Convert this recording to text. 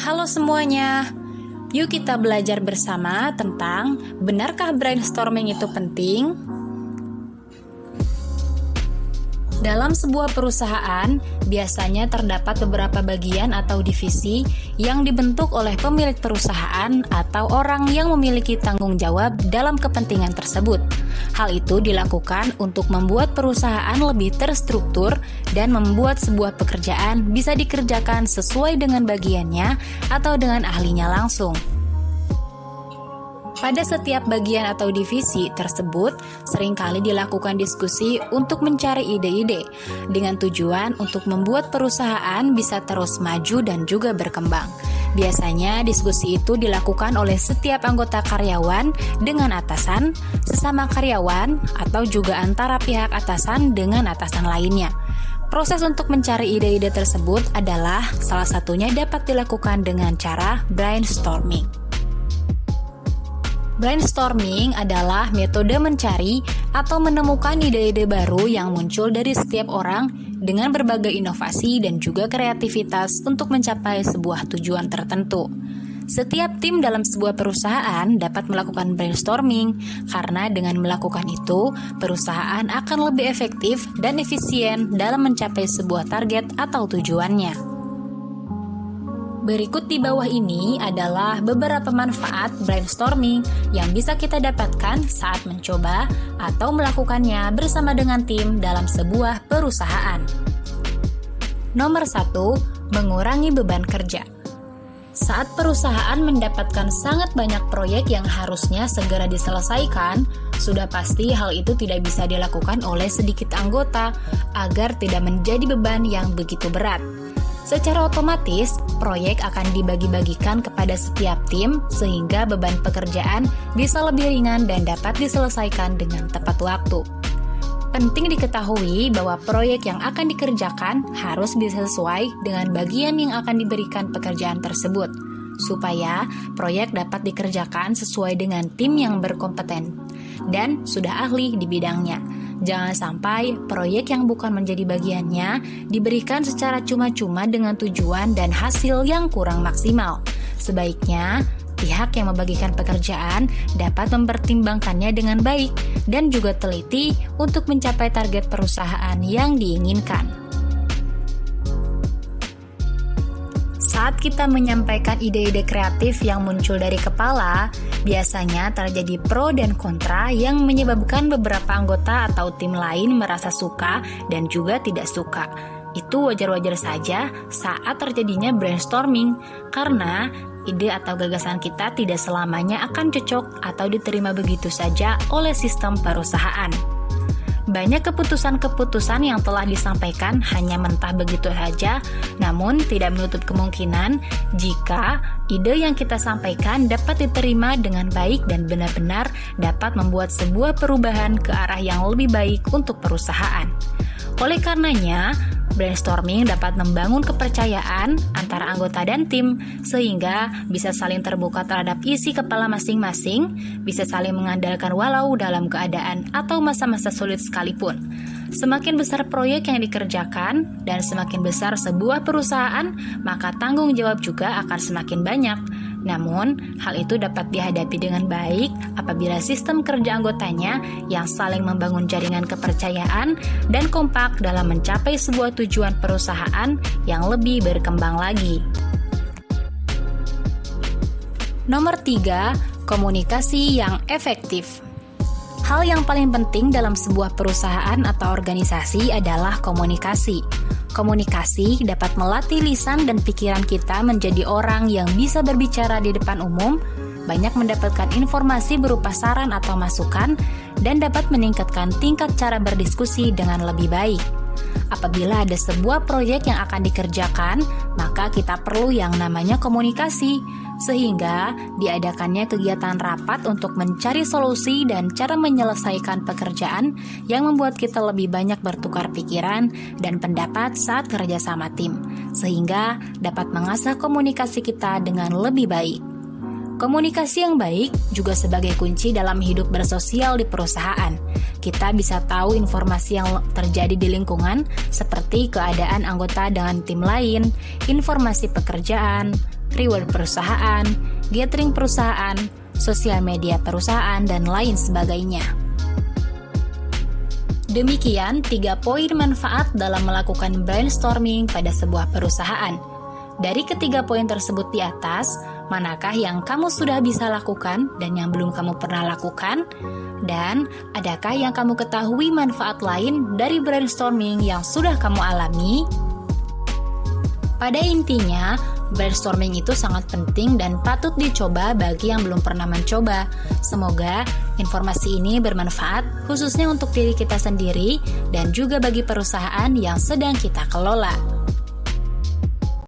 Halo semuanya, yuk kita belajar bersama tentang benarkah brainstorming itu penting? Dalam sebuah perusahaan, biasanya terdapat beberapa bagian atau divisi yang dibentuk oleh pemilik perusahaan atau orang yang memiliki tanggung jawab dalam kepentingan tersebut. Hal itu dilakukan untuk membuat perusahaan lebih terstruktur dan membuat sebuah pekerjaan bisa dikerjakan sesuai dengan bagiannya atau dengan ahlinya langsung. Pada setiap bagian atau divisi tersebut, seringkali dilakukan diskusi untuk mencari ide-ide dengan tujuan untuk membuat perusahaan bisa terus maju dan juga berkembang. Biasanya diskusi itu dilakukan oleh setiap anggota karyawan dengan atasan, sesama karyawan, atau juga antara pihak atasan dengan atasan lainnya. Proses untuk mencari ide-ide tersebut adalah salah satunya dapat dilakukan dengan cara brainstorming. Brainstorming adalah metode mencari atau menemukan ide-ide baru yang muncul dari setiap orang dengan berbagai inovasi dan juga kreativitas untuk mencapai sebuah tujuan tertentu. Setiap tim dalam sebuah perusahaan dapat melakukan brainstorming karena dengan melakukan itu, perusahaan akan lebih efektif dan efisien dalam mencapai sebuah target atau tujuannya. Berikut di bawah ini adalah beberapa manfaat brainstorming yang bisa kita dapatkan saat mencoba atau melakukannya bersama dengan tim dalam sebuah perusahaan. Nomor 1, mengurangi beban kerja. Saat perusahaan mendapatkan sangat banyak proyek yang harusnya segera diselesaikan, sudah pasti hal itu tidak bisa dilakukan oleh sedikit anggota agar tidak menjadi beban yang begitu berat. Secara otomatis, proyek akan dibagi-bagikan kepada setiap tim sehingga beban pekerjaan bisa lebih ringan dan dapat diselesaikan dengan tepat waktu. Penting diketahui bahwa proyek yang akan dikerjakan harus bisa sesuai dengan bagian yang akan diberikan pekerjaan tersebut, supaya proyek dapat dikerjakan sesuai dengan tim yang berkompeten dan sudah ahli di bidangnya. Jangan sampai proyek yang bukan menjadi bagiannya diberikan secara cuma-cuma dengan tujuan dan hasil yang kurang maksimal. Sebaiknya, pihak yang membagikan pekerjaan dapat mempertimbangkannya dengan baik dan juga teliti untuk mencapai target perusahaan yang diinginkan. Saat kita menyampaikan ide-ide kreatif yang muncul dari kepala, biasanya terjadi pro dan kontra yang menyebabkan beberapa anggota atau tim lain merasa suka dan juga tidak suka. Itu wajar-wajar saja saat terjadinya brainstorming, karena ide atau gagasan kita tidak selamanya akan cocok atau diterima begitu saja oleh sistem perusahaan. Banyak keputusan-keputusan yang telah disampaikan hanya mentah begitu saja, namun tidak menutup kemungkinan jika ide yang kita sampaikan dapat diterima dengan baik dan benar-benar dapat membuat sebuah perubahan ke arah yang lebih baik untuk perusahaan. Oleh karenanya, brainstorming dapat membangun kepercayaan antara anggota dan tim, sehingga bisa saling terbuka terhadap isi kepala masing-masing, bisa saling mengandalkan walau dalam keadaan atau masa-masa sulit sekalipun. Semakin besar proyek yang dikerjakan dan semakin besar sebuah perusahaan, maka tanggung jawab juga akan semakin banyak. Namun, hal itu dapat dihadapi dengan baik apabila sistem kerja anggotanya yang saling membangun jaringan kepercayaan dan kompak dalam mencapai sebuah tujuan perusahaan yang lebih berkembang lagi. Nomor 3, komunikasi yang efektif. Hal yang paling penting dalam sebuah perusahaan atau organisasi adalah komunikasi. Komunikasi dapat melatih lisan dan pikiran kita menjadi orang yang bisa berbicara di depan umum, banyak mendapatkan informasi berupa saran atau masukan, dan dapat meningkatkan tingkat cara berdiskusi dengan lebih baik. Apabila ada sebuah proyek yang akan dikerjakan, maka kita perlu yang namanya komunikasi, sehingga diadakannya kegiatan rapat untuk mencari solusi dan cara menyelesaikan pekerjaan yang membuat kita lebih banyak bertukar pikiran dan pendapat saat kerja sama tim, sehingga dapat mengasah komunikasi kita dengan lebih baik. Komunikasi yang baik juga sebagai kunci dalam hidup bersosial di perusahaan. Kita bisa tahu informasi yang terjadi di lingkungan seperti keadaan anggota dengan tim lain, informasi pekerjaan, reward perusahaan, gathering perusahaan, sosial media perusahaan, dan lain sebagainya. Demikian 3 poin manfaat dalam melakukan brainstorming pada sebuah perusahaan. Dari ketiga poin tersebut di atas, manakah yang kamu sudah bisa lakukan dan yang belum kamu pernah lakukan? Dan adakah yang kamu ketahui manfaat lain dari brainstorming yang sudah kamu alami? Pada intinya, brainstorming itu sangat penting dan patut dicoba bagi yang belum pernah mencoba. Semoga informasi ini bermanfaat khususnya untuk diri kita sendiri dan juga bagi perusahaan yang sedang kita kelola.